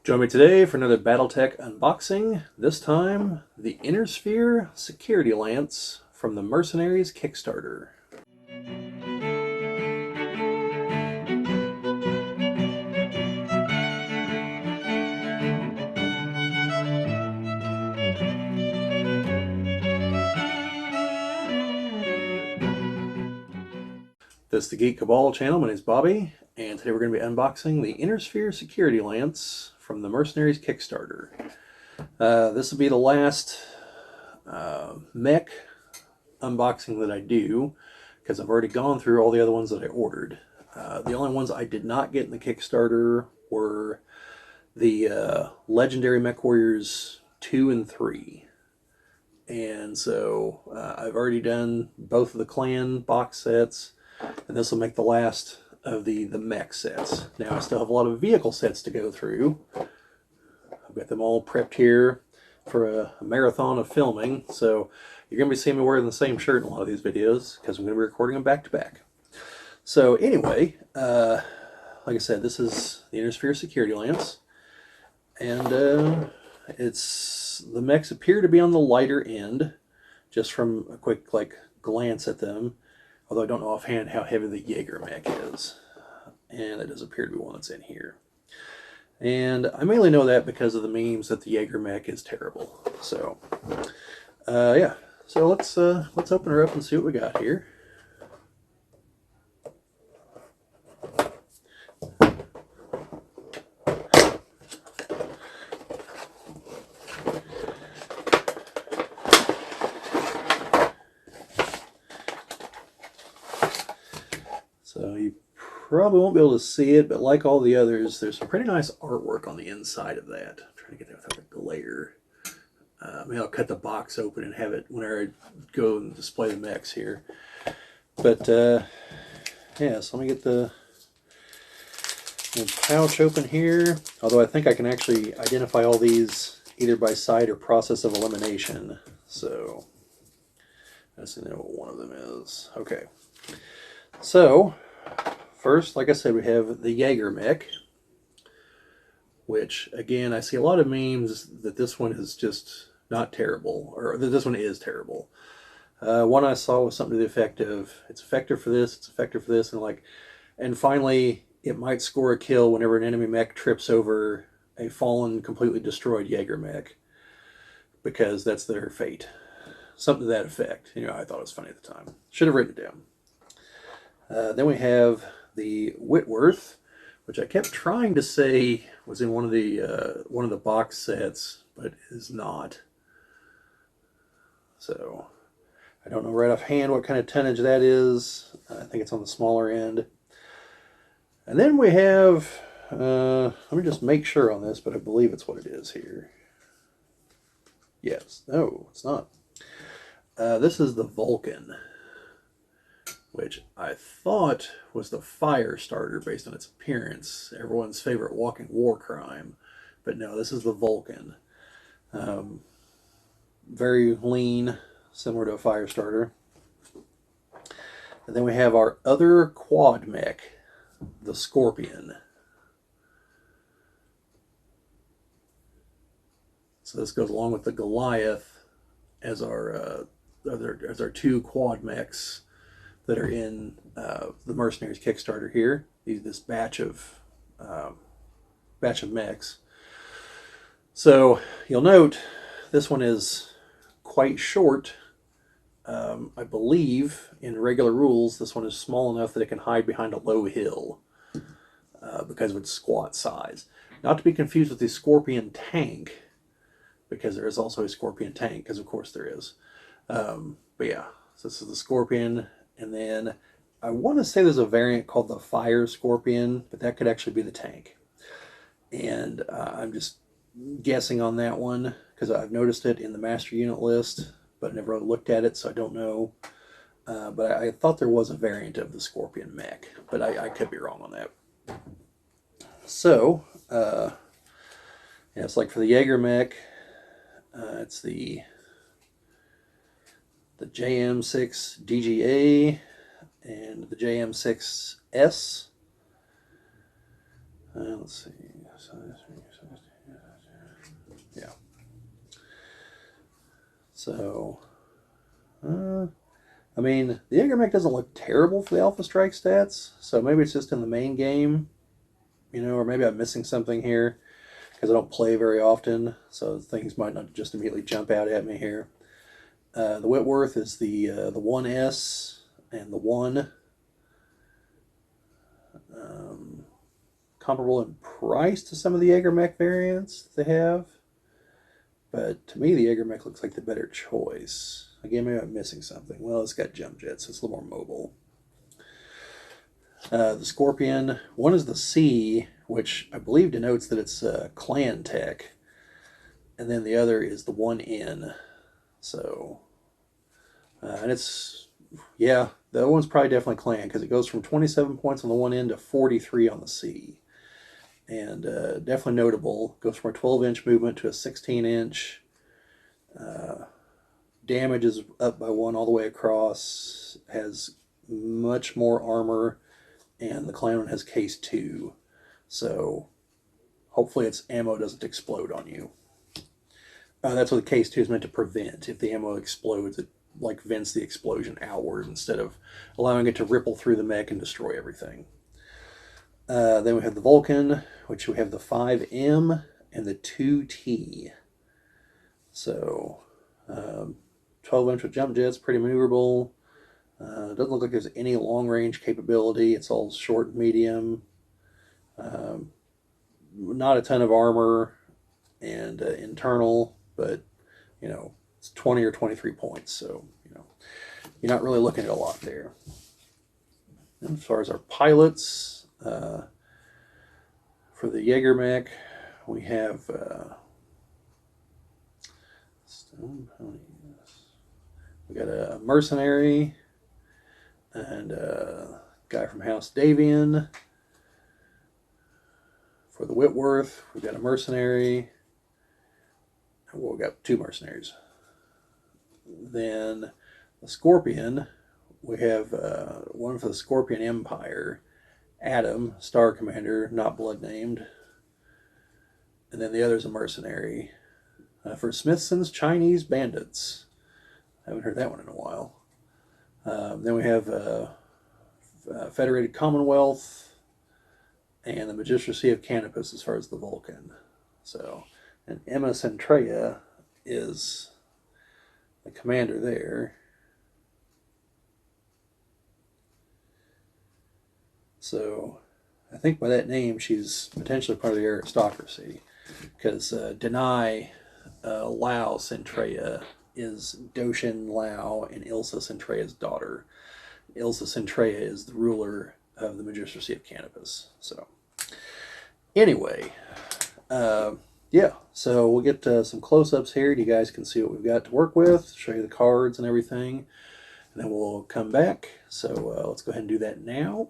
Join me today for another BattleTech unboxing. This time, the Inner Sphere Security Lance from the Mercenaries Kickstarter. This is the Geek Cabal channel. My name is Bobbie, and today we're going to be unboxing the Inner Sphere Security Lance from the Mercenaries Kickstarter. This will be the last mech unboxing that I do, because I've already gone through all the other ones that I ordered. The only ones I did not get in the Kickstarter were the Legendary Mech Warriors 2 and 3. And so I've already done both of the clan box sets, and this will make the last of the mech sets. Now I still have a lot of vehicle sets to go through. I've got them all prepped here for a marathon of filming, so you're going to be seeing me wearing the same shirt in a lot of these videos because I'm going to be recording them back to back. So anyway, like I said, this is the Inner Sphere Security Lance, and the mechs appear to be on the lighter end, just from a quick glance at them. Although I don't know offhand how heavy the Jaeger mech is. And it does appear to be one that's in here. And I mainly know that because of the memes that the Jaeger mech is terrible. So, yeah. So let's open her up and see what we got here. So you probably won't be able to see it, but like all the others, there's some pretty nice artwork on the inside of that. I'm trying to get there without the glare. Maybe I'll cut the box open and have it whenever I go and display the mechs here. But yeah, so let me get the pouch open here. Although I think I can actually identify all these either by sight or process of elimination. So I just know what one of them is. Okay. So, first, like I said, we have the Jaeger mech, which, again, I see a lot of memes that this one is just not terrible, or that this one is terrible. One I saw was something to the effect of, it's effective for this, it's effective for this, and finally, it might score a kill whenever an enemy mech trips over a fallen, completely destroyed Jaeger mech, because that's their fate. Something to that effect. You know, I thought it was funny at the time. Should have written it down. Then we have the Whitworth, which I kept trying to say was in one of the box sets, but is not. So I don't know right offhand what kind of tonnage that is. I think it's on the smaller end. And then we have, let me just make sure on this, but I believe it's what it is here. Yes. No, it's not. This is the Vulcan, which I thought was the fire starter based on its appearance, everyone's favorite walking war crime. But no, this is the Vulcan. Very lean, similar to a fire starter. And then we have our other quad mech, the Scorpion. So this goes along with the Goliath as our two quad mechs that are in the Mercenaries Kickstarter here. This batch of mechs. So you'll note this one is quite short. I believe in regular rules this one is small enough that it can hide behind a low hill because of its squat size. Not to be confused with the Scorpion tank, because there is also a Scorpion tank, because of course there is. But yeah, so this is the Scorpion. And then I want to say there's a variant called the Fire Scorpion, but that could actually be the tank. And I'm just guessing on that one because I've noticed it in the master unit list, but never really looked at it, so I don't know. But I thought there was a variant of the Scorpion mech, but I could be wrong on that. So, yeah, it's like for the Jaeger mech, it's the JM6 DGA and the JM6S. Let's see. So, I mean, the Jaeger doesn't look terrible for the Alpha Strike stats, so maybe it's just in the main game, you know, or maybe I'm missing something here because I don't play very often, so things might not just immediately jump out at me here. The Whitworth is the 1S and the 1. Comparable in price to some of the Jaeger variants they have. But to me, the Jaeger looks like the better choice. Again, maybe I'm missing something. Well, it's got jump jets, so it's a little more mobile. The Scorpion, one is the C, which I believe denotes that it's clan tech. And then the other is the 1N. So, and it's, yeah, the other one's probably definitely clan because it goes from 27 points on the 1N to 43 on the C. And definitely notable. Goes from a 12-inch movement to a 16-inch. Damage is up by 1 all the way across. Has much more armor. And the clan one has case 2. So hopefully its ammo doesn't explode on you. That's what the case 2 is meant to prevent. If the ammo explodes, it like vents the explosion outward instead of allowing it to ripple through the mech and destroy everything. Then we have the Vulcan, which we have the 5M and the 2T. So, 12-inch with jump jets, pretty maneuverable. Doesn't look like there's any long-range capability. It's all short and medium. Not a ton of armor and internal, but, you know, it's 20 or 23 points. So, you know, you're not really looking at a lot there. And as far as our pilots, for the Jaeger mech, we have we got a mercenary and a guy from House Davian. For the Whitworth, we've got a mercenary. Well, we got 2 mercenaries. Then the Scorpion, we have one for the Scorpion Empire. Adam, Star Commander, not blood named. And then the other's a mercenary. For Smithson's Chinese Bandits. I haven't heard that one in a while. Then we have Federated Commonwealth and the Magistracy of Canopus as far as the Vulcan. So, and Emma Centrea is the commander there. So I think by that name, she's potentially part of the aristocracy, because Denai Lao Centrea is Doshin Lao and Ilsa Centrea's daughter. Ilsa Centrea is the ruler of the Magistracy of Canopus. So anyway, yeah, so we'll get some close-ups here. You guys can see what we've got to work with, show you the cards and everything, and then we'll come back. So let's go ahead and do that now.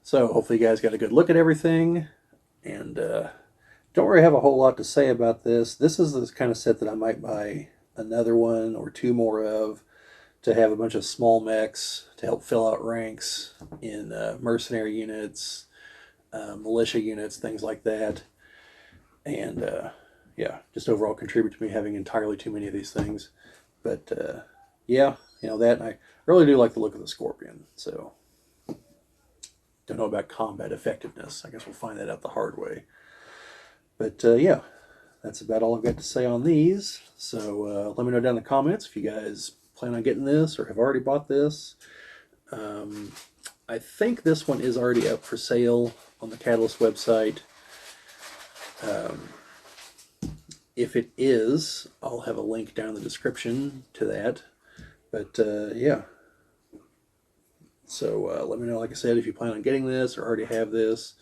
So hopefully you guys got a good look at everything, and don't really have a whole lot to say about this. This is the kind of set that I might buy another one or two more of, to have a bunch of small mechs to help fill out ranks in mercenary units, militia units, things like that. And yeah, just overall contribute to me having entirely too many of these things. But yeah, that, and I really do like the look of the Scorpion. So don't know about combat effectiveness. I guess we'll find that out the hard way. But yeah, that's about all I've got to say on these. So let me know down in the comments if you guys plan on getting this or have already bought this. I think this one is already up for sale on the Catalyst website. If it is, I'll have a link down in the description to that. But yeah. So let me know, like I said, if you plan on getting this or already have this.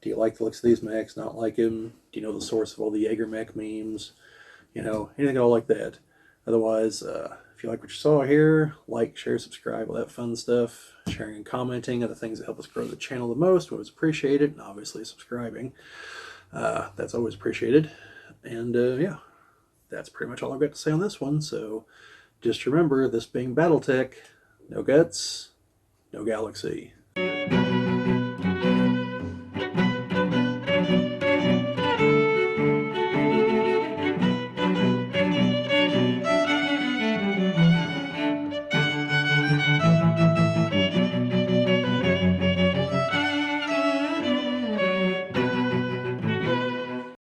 Do you like the looks of these mechs? Not like them? Do you know the source of all the Jaeger mech memes? Anything at all like that. Otherwise, if you like what you saw here, like, share, subscribe, all that fun stuff. Sharing and commenting are the things that help us grow the channel the most. We always appreciate it. And obviously subscribing. That's always appreciated. And yeah, that's pretty much all I've got to say on this one. So just remember, this being BattleTech, no guts, no galaxy.